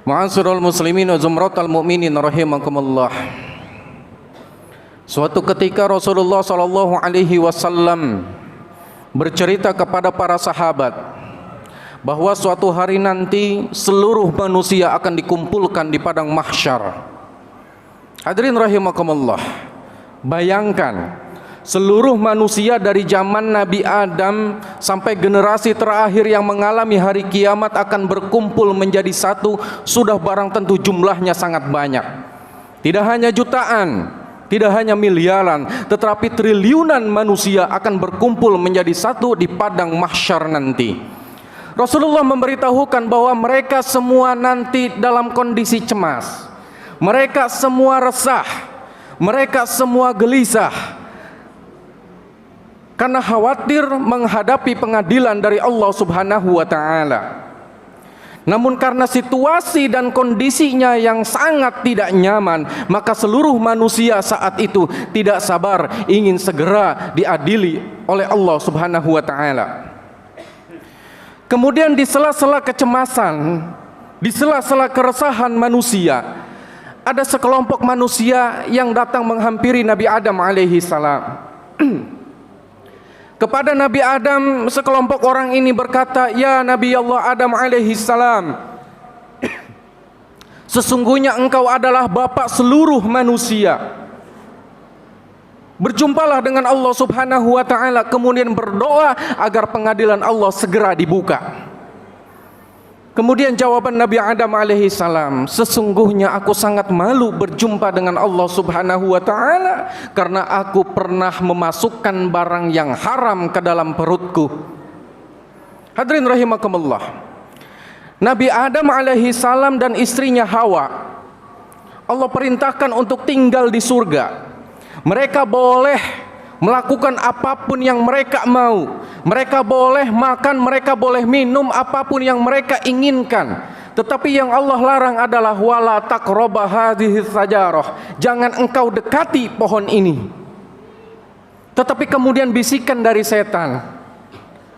Ma'asyiral muslimin wa zumratal mu'minin rahimakumullah. Suatu ketika Rasulullah sallallahu alaihi wasallam bercerita kepada para sahabat bahwa suatu hari nanti seluruh manusia akan dikumpulkan di padang mahsyar. Hadirin rahimakumullah. Bayangkan, seluruh manusia dari zaman Nabi Adam sampai generasi terakhir yang mengalami hari kiamat akan berkumpul menjadi satu. Sudah barang tentu jumlahnya sangat banyak. Tidak hanya jutaan, tidak hanya miliaran, tetapi triliunan manusia akan berkumpul menjadi satu di padang mahsyar nanti. Rasulullah memberitahukan bahwa mereka semua nanti dalam kondisi cemas. Mereka semua resah. Mereka semua gelisah karena khawatir menghadapi pengadilan dari Allah Subhanahu wa taala. Namun karena situasi dan kondisinya yang sangat tidak nyaman, maka seluruh manusia saat itu tidak sabar ingin segera diadili oleh Allah Subhanahu wa taala. Kemudian di sela-sela kecemasan, di sela-sela keresahan manusia, ada sekelompok manusia yang datang menghampiri Nabi Adam alaihi salam. Kepada Nabi Adam, sekelompok orang ini berkata, "Ya Nabi Allah Adam alaihi salam, sesungguhnya engkau adalah bapak seluruh manusia. Berjumpalah dengan Allah Subhanahu wa taala, kemudian berdoa agar pengadilan Allah segera dibuka." Kemudian jawaban Nabi Adam alaihi salam, "Sesungguhnya aku sangat malu berjumpa dengan Allah Subhanahu wa taala karena aku pernah memasukkan barang yang haram ke dalam perutku." Hadirin rahimakumullah. Nabi Adam alaihi salam dan istrinya Hawa, Allah perintahkan untuk tinggal di surga. Mereka boleh melakukan apapun yang mereka mau. Mereka boleh makan, mereka boleh minum apapun yang mereka inginkan. Tetapi yang Allah larang adalah wala taqraba hadhihi sajarah. Jangan engkau dekati pohon ini. Tetapi kemudian bisikan dari setan,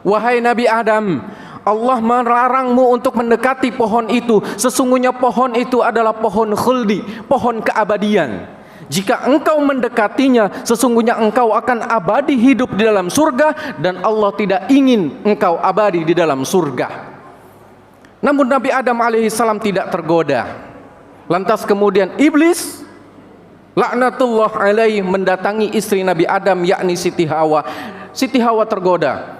"Wahai Nabi Adam, Allah melarangmu untuk mendekati pohon itu. Sesungguhnya pohon itu adalah pohon khuldi, pohon keabadian. Jika engkau mendekatinya, sesungguhnya engkau akan abadi hidup di dalam surga, dan Allah tidak ingin engkau abadi di dalam surga." Namun Nabi Adam alaihissalam tidak tergoda. Lantas kemudian iblis laknatullah alaihi mendatangi istri Nabi Adam, yakni Siti Hawa. Siti Hawa tergoda.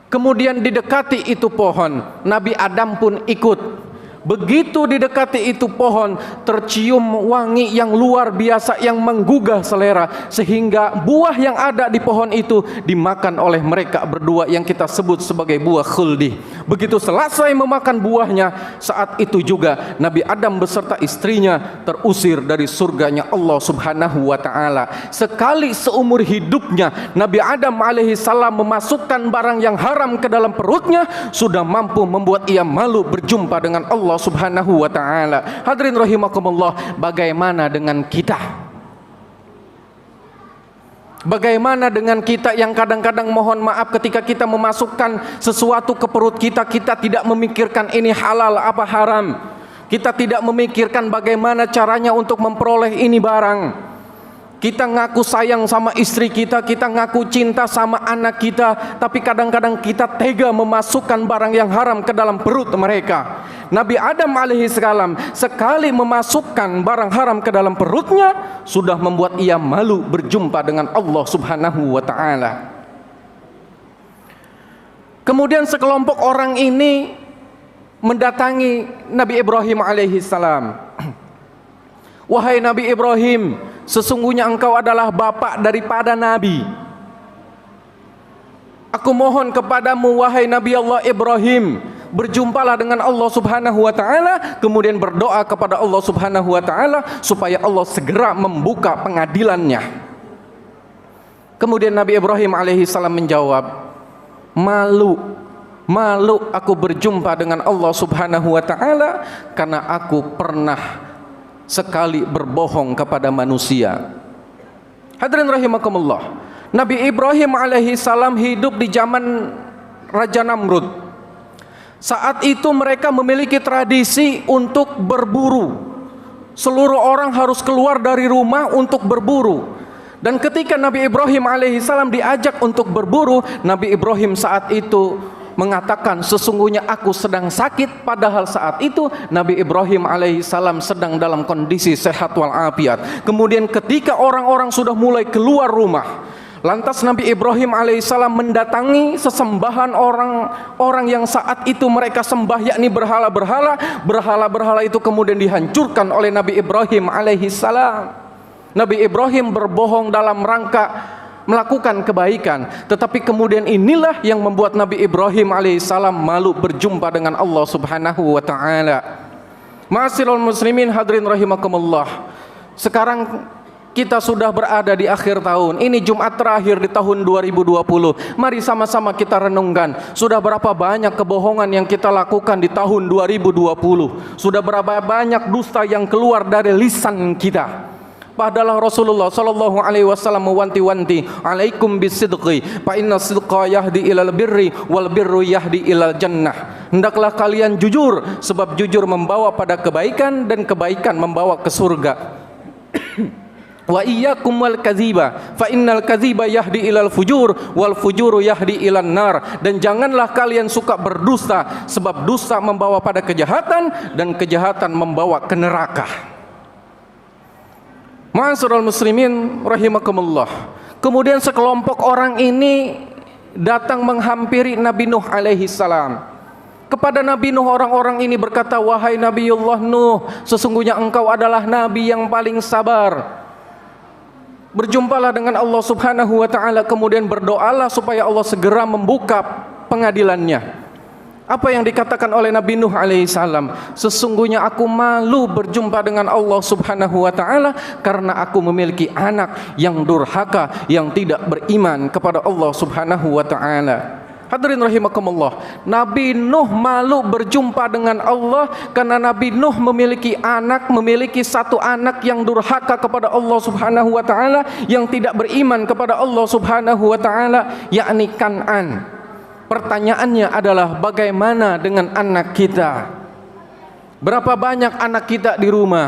Kemudian didekati itu pohon. Nabi Adam pun ikut. Begitu didekati itu pohon, tercium wangi yang luar biasa yang menggugah selera, sehingga buah yang ada di pohon itu dimakan oleh mereka berdua yang kita sebut sebagai buah khuldi. Begitu selesai memakan buahnya, saat itu juga Nabi Adam beserta istrinya terusir dari surganya Allah Subhanahu wa taala. Sekali seumur hidupnya Nabi Adam alaihi salam memasukkan barang yang haram ke dalam perutnya, sudah mampu membuat ia malu berjumpa dengan Allah Subhanahu wa taala. Hadirin rahimakumullah, bagaimana dengan kita? Bagaimana dengan kita yang kadang-kadang mohon maaf ketika kita memasukkan sesuatu ke perut kita, kita tidak memikirkan ini halal apa haram. Kita tidak memikirkan bagaimana caranya untuk memperoleh ini barang. Kita ngaku sayang sama istri kita, kita ngaku cinta sama anak kita, tapi kadang-kadang kita tega memasukkan barang yang haram ke dalam perut mereka. Nabi Adam alaihissalam sekali memasukkan barang haram ke dalam perutnya, sudah membuat ia malu berjumpa dengan Allah Subhanahu wa taala. Kemudian sekelompok orang ini mendatangi Nabi Ibrahim alaihissalam. "Wahai Nabi Ibrahim, sesungguhnya engkau adalah bapak daripada nabi. Aku mohon kepadamu, wahai Nabi Allah Ibrahim, berjumpalah dengan Allah Subhanahu wa taala, kemudian berdoa kepada Allah Subhanahu wa taala supaya Allah segera membuka pengadilannya." Kemudian Nabi Ibrahim alaihissalam menjawab, Malu aku berjumpa dengan Allah Subhanahu wa taala karena aku pernah sekali berbohong kepada manusia. Hadirin rahimakumullah, Nabi Ibrahim alaihi salam hidup di zaman Raja Namrud. Saat itu mereka memiliki tradisi untuk berburu. Seluruh orang harus keluar dari rumah untuk berburu. Dan ketika Nabi Ibrahim alaihissalam diajak untuk berburu, Nabi Ibrahim saat itu mengatakan, sesungguhnya aku sedang sakit. Padahal saat itu Nabi Ibrahim alaihissalam sedang dalam kondisi sehat walafiat. Kemudian ketika orang-orang sudah mulai keluar rumah, lantas Nabi Ibrahim alaihissalam mendatangi sesembahan orang-orang yang saat itu mereka sembah, yakni berhala-berhala. Berhala-berhala itu kemudian dihancurkan oleh Nabi Ibrahim alaihissalam. Nabi Ibrahim berbohong dalam rangka melakukan kebaikan, tetapi kemudian inilah yang membuat Nabi Ibrahim alaihissalam malu berjumpa dengan Allah subhanahu wa ta'ala. Ma'asyiral muslimin hadirin rahimakumullah, sekarang kita sudah berada di akhir tahun. Ini Jumat terakhir di tahun 2020. Mari sama-sama kita renungkan, sudah berapa banyak kebohongan yang kita lakukan di tahun 2020? Sudah berapa banyak dusta yang keluar dari lisan kita? Padahal Rasulullah sallallahu alaihi wasallam mewanti-wanti, "Alaikum bisidqi, fa inna sidqa yahdi ilal birri wal birru yahdi ilal jannah." Hendaklah kalian jujur, sebab jujur membawa pada kebaikan dan kebaikan membawa ke surga. Wa iyyakum wal kadziba, fa innal kadziba yahdi ilal fujur wal fujuru yahdi ilan nar. Dan janganlah kalian suka berdusta, sebab dusta membawa pada kejahatan dan kejahatan membawa ke neraka. Ma'asyiral muslimin rahimakumullah. Kemudian sekelompok orang ini datang menghampiri Nabi Nuh alaihi salam. Kepada Nabi Nuh orang-orang ini berkata, "Wahai Nabiullah Nuh, sesungguhnya engkau adalah nabi yang paling sabar. Berjumpalah dengan Allah subhanahu wa ta'ala, kemudian berdoalah supaya Allah segera membuka pengadilannya." Apa yang dikatakan oleh Nabi Nuh alaihissalam? "Sesungguhnya aku malu berjumpa dengan Allah subhanahu wa ta'ala karena aku memiliki anak yang durhaka, yang tidak beriman kepada Allah subhanahu wa ta'ala." Hadirin rahimakumullah, Nabi Nuh malu berjumpa dengan Allah karena Nabi Nuh memiliki satu anak yang durhaka kepada Allah subhanahu wa ta'ala, yang tidak beriman kepada Allah subhanahu wa ta'ala, yakni Kan'an. Pertanyaannya adalah, bagaimana dengan anak kita? Berapa banyak anak kita di rumah?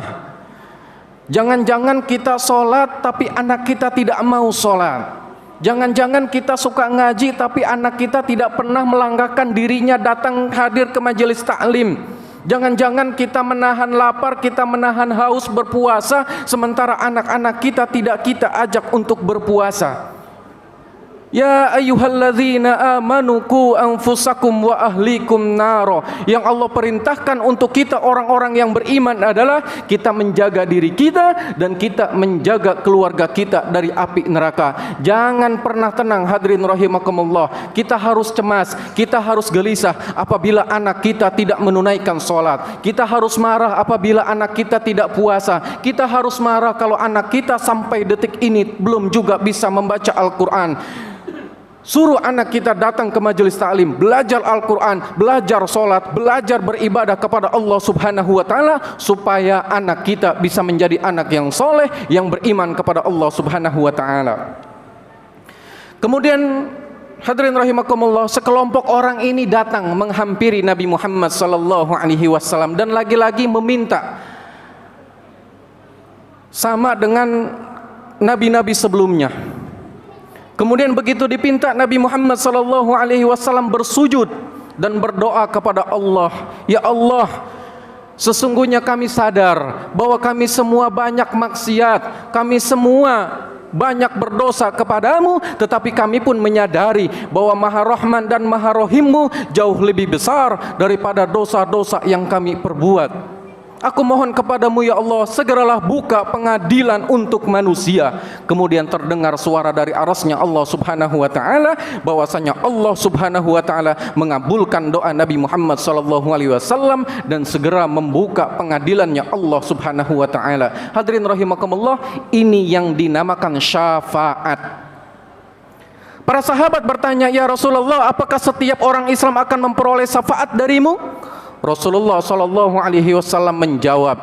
Jangan-jangan kita sholat tapi anak kita tidak mau sholat. Jangan-jangan kita suka ngaji tapi anak kita tidak pernah melangkahkan dirinya datang hadir ke majelis taklim. Jangan-jangan kita menahan lapar, kita menahan haus berpuasa, sementara anak-anak kita tidak kita ajak untuk berpuasa. Ya ayyuhalladzina amanu qu anfusakum wa ahlikum naro. Yang Allah perintahkan untuk kita orang-orang yang beriman adalah kita menjaga diri kita dan kita menjaga keluarga kita dari api neraka. Jangan pernah tenang hadirin rahimakumullah. Kita harus cemas, kita harus gelisah apabila anak kita tidak menunaikan sholat. Kita harus marah apabila anak kita tidak puasa. Kita harus marah kalau anak kita sampai detik ini belum juga bisa membaca Al-Quran. Suruh anak kita datang ke majelis ta'lim, belajar Al-Quran, belajar sholat, belajar beribadah kepada Allah subhanahu wa ta'ala, supaya anak kita bisa menjadi anak yang soleh, yang beriman kepada Allah subhanahu wa ta'ala. Kemudian hadirin rahimakumullah, sekelompok orang ini datang menghampiri Nabi Muhammad sallallahu alaihi wasallam dan lagi-lagi meminta sama dengan nabi-nabi sebelumnya. Kemudian begitu dipinta, Nabi Muhammad sallallahu alaihi wasallam bersujud dan berdoa kepada Allah, "Ya Allah, sesungguhnya kami sadar bahwa kami semua banyak maksiat, kami semua banyak berdosa kepadamu, tetapi kami pun menyadari bahwa Maha Rahman dan Maha Rahimmu jauh lebih besar daripada dosa-dosa yang kami perbuat. Aku mohon kepadamu ya Allah, segeralah buka pengadilan untuk manusia." Kemudian terdengar suara dari arasnya Allah subhanahu wa ta'ala, bahwasanya Allah subhanahu wa ta'ala mengabulkan doa Nabi Muhammad sallallahu alaihi wasallam dan segera membuka pengadilannya Allah subhanahu wa ta'ala. Hadirin rahimakumullah, ini yang dinamakan syafaat. Para sahabat bertanya, "Ya Rasulullah, apakah setiap orang Islam akan memperoleh syafaat darimu?" Rasulullah sallallahu alaihi wasallam menjawab,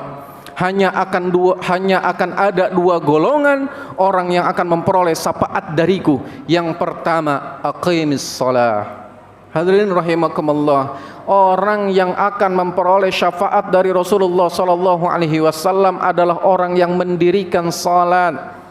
hanya akan ada dua golongan orang yang akan memperoleh syafaat dariku. Yang pertama, aqimis shalah. Hadirin rahimakumullah, orang yang akan memperoleh syafaat dari Rasulullah sallallahu alaihi wasallam adalah orang yang mendirikan salat.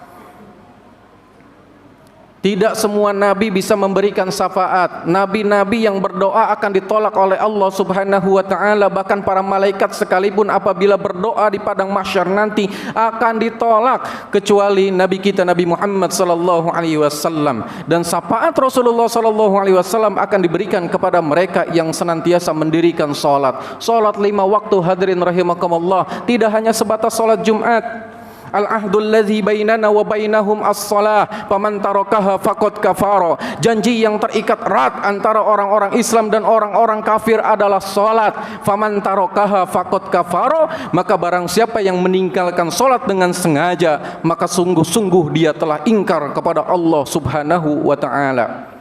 Tidak semua nabi bisa memberikan syafaat. Nabi-nabi yang berdoa akan ditolak oleh Allah Subhanahu wa taala, bahkan para malaikat sekalipun apabila berdoa di padang mahsyar nanti akan ditolak, kecuali nabi kita Nabi Muhammad sallallahu alaihi wasallam. Dan syafaat Rasulullah sallallahu alaihi wasallam akan diberikan kepada mereka yang senantiasa mendirikan salat. Salat 5 waktu, hadirin rahimakumullah, tidak hanya sebatas salat Jumat. Al-ahdul ladzi bainana wa bainahum as-shalah faman tarakaha faqad kafara. Janji yang terikat erat antara orang-orang Islam dan orang-orang kafir adalah salat. Faman tarakaha faqad kafara, maka barang siapa yang meninggalkan salat dengan sengaja, maka sungguh-sungguh dia telah ingkar kepada Allah Subhanahu wa taala.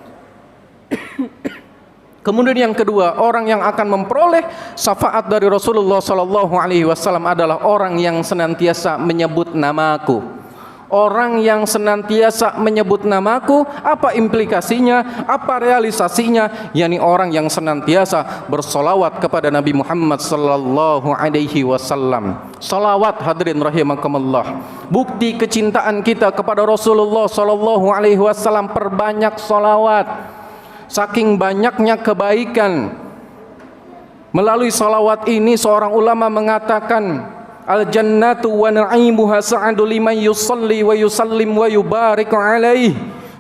Kemudian yang kedua, orang yang akan memperoleh syafaat dari Rasulullah sallallahu alaihi wasallam adalah orang yang senantiasa menyebut namaku. Orang yang senantiasa menyebut namaku, apa implikasinya? Apa realisasinya? yakni orang yang senantiasa bersolawat kepada Nabi Muhammad sallallahu alaihi wasallam. Salawat, hadirin rahimakumullah, bukti kecintaan kita kepada Rasulullah sallallahu alaihi wasallam, perbanyak salawat. Saking banyaknya kebaikan melalui salawat ini, seorang ulama mengatakan, al-jannatu wa na'imuha sa'adu liman yusalli wa yusallim wa yubariku alaih.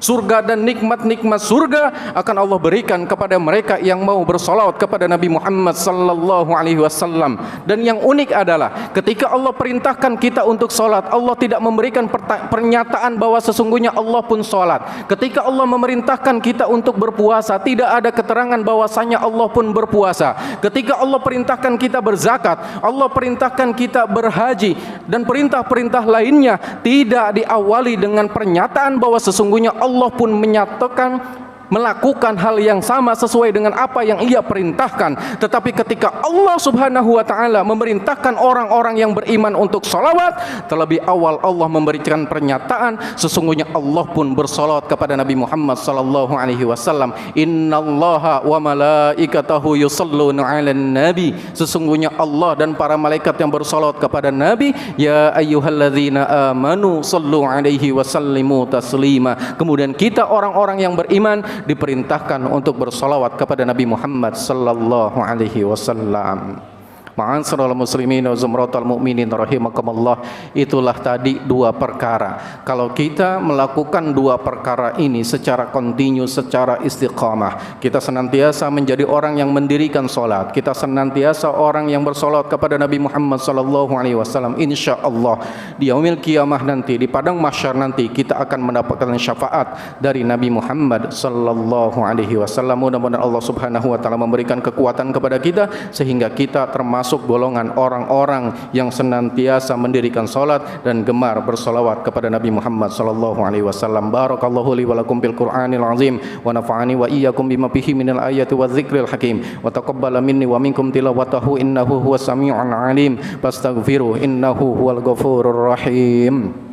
Surga dan nikmat-nikmat surga akan Allah berikan kepada mereka yang mau bersolawat kepada Nabi Muhammad sallallahu alaihi wasallam. Dan yang unik adalah ketika Allah perintahkan kita untuk solat, Allah tidak memberikan pernyataan bahwa sesungguhnya Allah pun solat. Ketika Allah memerintahkan kita untuk berpuasa, tidak ada keterangan bahwasanya Allah pun berpuasa. Ketika Allah perintahkan kita berzakat, Allah perintahkan kita berhaji, dan perintah-perintah lainnya tidak diawali dengan pernyataan bahwa sesungguhnya Allah pun menyatakan melakukan hal yang sama sesuai dengan apa yang Ia perintahkan. Tetapi ketika Allah Subhanahu wa taala memerintahkan orang-orang yang beriman untuk salawat, terlebih awal Allah memberikan pernyataan sesungguhnya Allah pun bersalawat kepada Nabi Muhammad sallallahu alaihi wasallam. Innallaha wa malaikatahu yusholluna 'alan nabi. Sesungguhnya Allah dan para malaikat yang bersalawat kepada Nabi. Ya ayyuhalladzina amanu shallu 'alaihi wa sallimu taslima. Kemudian kita orang-orang yang beriman diperintahkan untuk bersolawat kepada Nabi Muhammad sallallahu alaihi wasallam. Ma'asyiral muslimin wa zumratal mu'minin rahimakumullah. Itulah tadi dua perkara. Kalau kita melakukan dua perkara ini secara kontinu, secara istiqamah, kita senantiasa menjadi orang yang mendirikan solat, kita senantiasa orang yang bersolat kepada Nabi Muhammad sallallahu alaihi wasallam, insyaallah di yaumil qiyamah nanti, di padang mahsyar nanti, kita akan mendapatkan syafaat dari Nabi Muhammad sallallahu alaihi wasallam. Mudah-mudahan Allah Subhanahu wa taala memberikan kekuatan kepada kita sehingga kita termasuk golongan orang-orang yang senantiasa mendirikan salat dan gemar bersolawat kepada Nabi Muhammad sallallahu alaihi wasallam. Barakallahu li wa lakum bil Qur'anil azim wa nafa'ani wa iyyakum bima fihi minal ayati wadh-dhikril hakim wa taqabbala minni wa minkum tilawatahu innahu huwas samiul alim fastaghfiru innahu huwal ghafurur rahim.